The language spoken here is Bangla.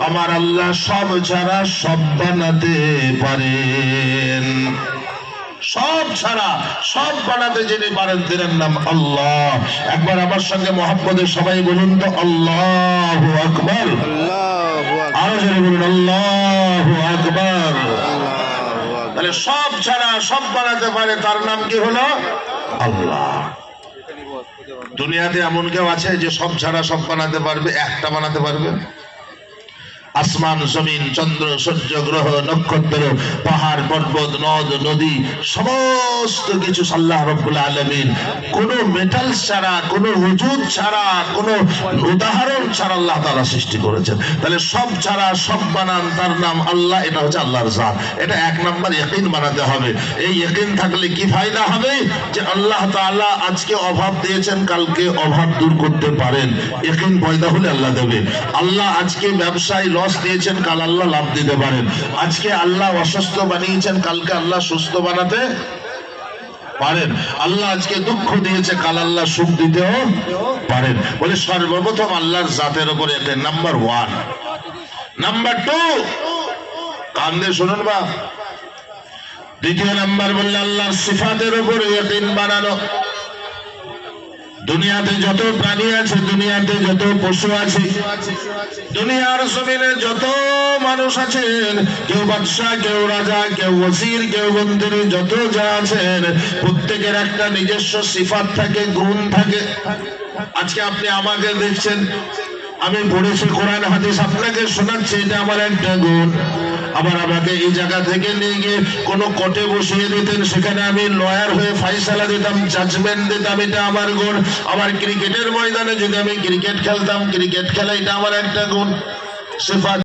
আমার আল্লাহ সব ছাড়া সব বানাতে পারেন। সব ছাড়া সব বানাতে যিনি পারেন তিনার নাম আল্লাহ। একবার আমার সঙ্গে মহব্বতে সবাই বলুন তো আল্লাহু আকবার। আরো জোরে বলুন আল্লাহু আকবার। তাহলে সব ছাড়া সব বানাতে পারে, তার নাম কি হলো আল্লাহ। দুনিয়াতে এমন কেউ আছে যে সব ছাড়া সব বানাতে পারবে? একটা বানাতে পারবে? আসমান জমিন চন্দ্র সূর্য গ্রহ নক্ষত্র পাহাড় পর্বত নদ নদী সমস্ত কিছু আল্লাহ রাব্বুল আলামিন কোন মেটাল ছাড়া, কোন ওজুদ ছাড়া, কোন উদাহরণ ছাড়া আল্লাহ তাআলা সৃষ্টি করেছেন। তাহলে সব ছাড়া সব বানান, তার নাম আল্লাহ। এটা হচ্ছে আল্লাহর জাত। এটা এক নাম্বার ইয়াকিন বানাতে হবে। এই ইয়াকিন থাকলে কি ফায়দা হবে? যে আল্লাহ তাআলা আজকে অভাব দিয়েছেন, কালকে অভাব দূর করতে পারেন। ইয়াকিন পয়দা হলে আল্লাহ দেবে। আল্লাহ আজকে ব্যবসায় লস দিয়েছেন, কাল আল্লাহ লাভ দিতে পারেন। আজকে আল্লাহ অসুস্থ বানিয়েছেন, কালকে আল্লাহ সুস্থ বানাতে পারেন। আল্লাহ আজকে দুঃখ দিয়েছে, কাল আল্লাহ সুখ দিতেও পারেন। বলে সর্বপ্রথম আল্লাহর জাতের উপরে একটা নাম্বার 1। নাম্বার 2 কান দিয়ে শুনুন বা। দ্বিতীয় নাম্বার বললে আল্লাহর সিফাতের উপরে ইয়াকিন বানানো। দুনিয়াতে যত প্রাণী আছে, দুনিয়াতে যত পশু আছে, দুনিয়ার জমিনে যত মানুষ আছেন, কেউ বাদশা, কেউ রাজা, কেউ ওজির, কেউ মন্ত্রী, যত যা আছেন, প্রত্যেকের একটা নিজস্ব সিফাত থাকে, গুণ থাকে। আজকে আপনি আমাকে দেখছেন, আমি পড়েছি কোরআন হাদিস, আপনাকে শোনাচ্ছি, এটা আমার একটা গুণ। আবার আমাকে এই জায়গা থেকে নিয়ে গিয়ে কোন কোর্টে বসিয়ে দিতেন, সেখানে আমি লয়ার হয়ে ফাইসালা দিতাম, জাজমেন্ট দিতাম, এটা আমার গুণ। আবার ক্রিকেটের ময়দানে যদি আমি ক্রিকেট খেলতাম, ক্রিকেট খেলা, এটা আমার একটা গুণ। সিফাত